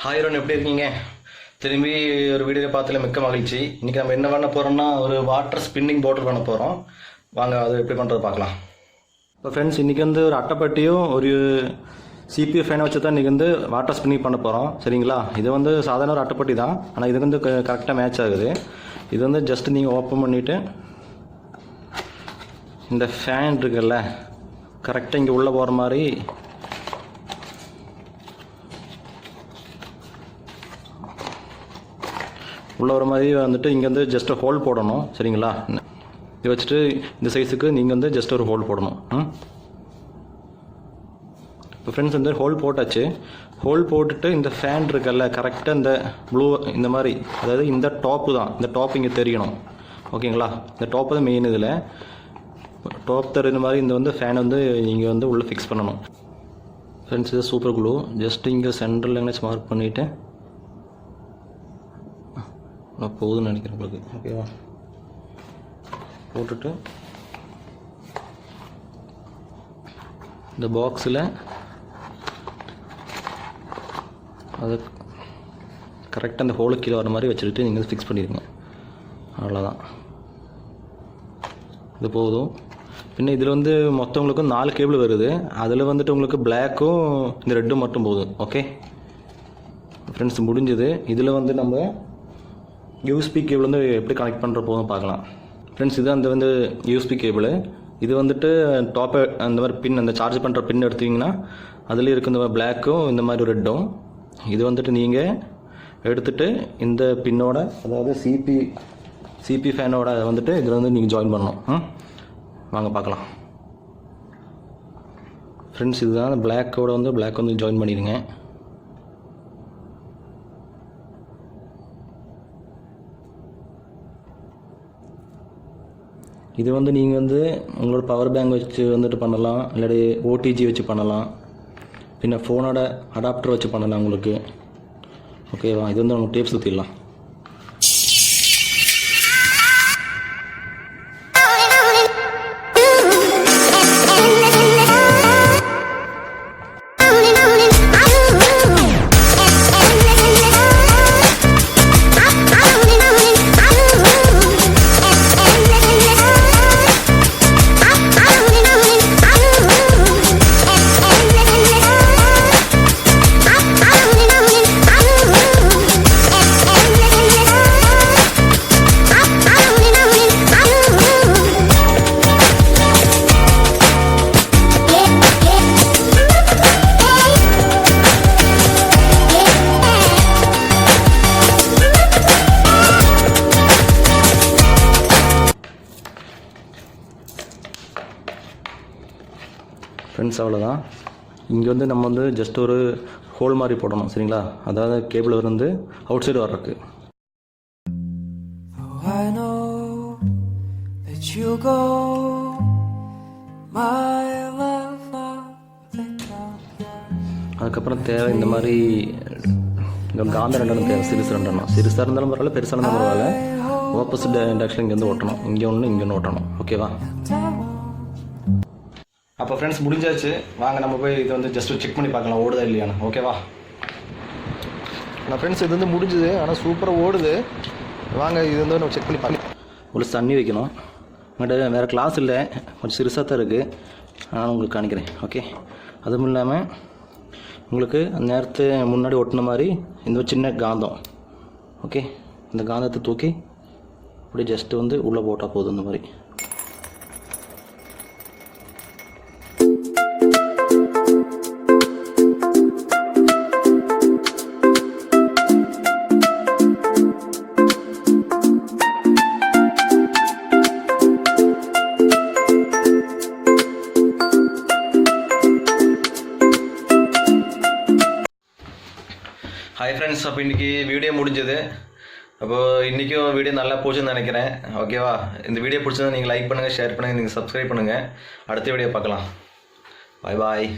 Hi Ron, எப்படி இருக்கீங்க? திரும்பி ஒரு வீடியோ பார்த்துல மிக்க மகிழ்ச்சி. இன்றைக்கி நம்ம என்ன பண்ண போகிறோம்னா ஒரு வாட்டர் ஸ்பின்னிங் போட்டு பண்ண போகிறோம். வாங்க அது எப்படி பண்ணுறது பார்க்கலாம். இப்போ ஃப்ரெண்ட்ஸ், இன்றைக்கி வந்து ஒரு அட்டைப்பட்டியும் ஒரு சிபியூ ஃபேனை வச்சு தான் இன்றைக்கி வந்து வாட்டர் ஸ்பின்னிங் பண்ண போகிறோம். சரிங்களா? இது வந்து சாதாரண ஒரு அட்டைப்பட்டி தான், ஆனால் இது வந்து கரெக்டாக மேட்ச் ஆகுது. இது வந்து ஜஸ்ட் நீங்கள் ஓப்பன் பண்ணிவிட்டு இந்த ஃபேன் இருக்குல்ல, கரெக்டாக இங்கே உள்ளே போகிற மாதிரி உள்ள ஒரு மாதிரி வந்துட்டு இங்கே வந்து ஜஸ்ட் ஹோல் போடணும். சரிங்களா? இது வச்சுட்டு இந்த சைஸுக்கு நீங்கள் வந்து ஜஸ்ட் ஒரு ஹோல் போடணும். இப்போ ஃப்ரெண்ட்ஸ் வந்து ஹோல் போட்டாச்சு. ஹோல் போட்டுட்டு இந்த ஃபேன் இருக்குல்ல, கரெக்டாக இந்த ப்ளூ இந்த மாதிரி, அதாவது இந்த டாப்பு தான், இந்த டாப் இங்கே தெரியணும். ஓகேங்களா? இந்த டாப்பு தான் மெயின். இதில் டாப் தெரியுற மாதிரி இந்த வந்து ஃபேன் வந்து நீங்கள் வந்து உள்ளே ஃபிக்ஸ் பண்ணணும். ஃப்ரெண்ட்ஸ், இது சூப்பர் க்ளூ. ஜஸ்ட் இங்கே சென்டரில் எங்கேயாச்சும் மார்க் பண்ணிவிட்டு போகுதுன்னு நினைக்கிறேன் உங்களுக்கு. ஓகேவா? போட்டுட்டு இந்த பாக்ஸில் அது கரெக்டாக அந்த ஹோலுக்கு கீழே வர மாதிரி வச்சுக்கிட்டு நீங்கள் வந்து ஃபிக்ஸ் பண்ணிடுங்க. அவ்வளோதான், இது போதும். பின்ன இதில் வந்து மொத்தவங்களுக்கு 4 கேபிள் வருது. அதில் வந்துட்டு உங்களுக்கு பிளாக்கும் இந்த ரெட்டும் மட்டும் போதும். ஓகே ஃப்ரெண்ட்ஸ், முடிஞ்சது. இதில் வந்து நம்ம யூஎஸ்பி கேபிள் வந்து எப்படி கனெக்ட் பண்ணுற போதும் பார்க்கலாம். ஃப்ரெண்ட்ஸ், இது அந்த வந்து யூஎஸ்பி கேபிள். இது வந்துட்டு டாப்பை அந்த மாதிரி பின், அந்த சார்ஜ் பண்ணுற பின் எடுத்தீங்கன்னா அதில் இருக்க இந்த பிளாக்கும் இந்த மாதிரி ரெட்டும். இது வந்துட்டு நீங்கள் எடுத்துகிட்டு இந்த பின்னோட, அதாவது சிபி ஃபேனோட வந்துட்டு இதில் வந்து நீங்கள் ஜாயின் பண்ணணும். வாங்க பார்க்கலாம். ஃப்ரெண்ட்ஸ், இதுதான் பிளாக்கோட வந்து பிளாக் வந்து ஜாயின் பண்ணிடுங்க. இது வந்து நீங்கள் வந்து உங்களோட பவர் பேங்க் வச்சு வந்துட்டு பண்ணலாம், இல்லாட்டி ஓடிஜி வச்சு பண்ணலாம், பின்ன ஃபோனோட அடாப்டர் வச்சு பண்ணலாம் உங்களுக்கு. ஓகேவா? இது வந்து நம்ம டேப் சுற்றிடலாம். ஃப்ரெண்ட்ஸ், அவ்வளோதான். இங்கே வந்து நம்ம வந்து ஜஸ்ட் ஒரு ஹோல் மாதிரி போடணும். சரிங்களா? அதாவது கேபிள் வந்து அவுட் சைடு வர்றதுக்கு. அதுக்கப்புறம் தேவை இந்த மாதிரி காந்த ரெண்டெண்ணம் தேவை. சிறுசு ரெண்டெண்ணம், சிறுசாக இருந்தாலும் பரவாயில்ல, பெருசாக இருந்தாலும் பரவாயில்ல. ஆப்போசிட் டைரக்ஷன் இங்கே வந்து ஓட்டணும். இங்கே ஒன்று, இங்கே ஒன்று ஓட்டணும். ஓகேவா? அப்போ ஃப்ரெண்ட்ஸ், முடிஞ்சாச்சு. வாங்க நம்ம போய் இது வந்து ஜஸ்ட் செக் பண்ணி பார்க்கலாம் ஓடுதா இல்லையான்னு. ஓகேவா? நான் ஃப்ரெண்ட்ஸ், இது வந்து முடிஞ்சுது, ஆனால் சூப்பராக ஓடுது. வாங்க இது வந்து நம்ம செக் பண்ணி பார்க்கலாம். உள்ள தண்ணி வைக்கணும். உங்கள்கிட்ட வேறு கிளாஸ் இல்லை, கொஞ்சம் சிறுசாக தான் இருக்குது. நான் உங்களுக்கு காணிக்கிறேன். ஓகே, அதுவும் இல்லாமல் உங்களுக்கு அந்த நேரத்து முன்னாடி ஒட்டின மாதிரி இந்த சின்ன காந்தம். ஓகே, இந்த காந்தத்தை தூக்கி அப்படியே ஜஸ்ட்டு வந்து உள்ளே போட்டால் போதும். இந்த மாதிரி ஹாய் ஃப்ரெண்ட்ஸ், அப்போ இன்றைக்கி வீடியோ முடிஞ்சது. அப்போது இன்றைக்கும் வீடியோ நல்லா போச்சுன்னு நினைக்கிறேன். ஓகேவா? இந்த வீடியோ பிடிச்சதா நீங்கள் லைக் பண்ணுங்கள், ஷேர் பண்ணுங்கள், நீங்கள் சப்ஸ்கிரைப் பண்ணுங்கள். அடுத்த வீடியோ பார்க்கலாம். பாய் பாய்.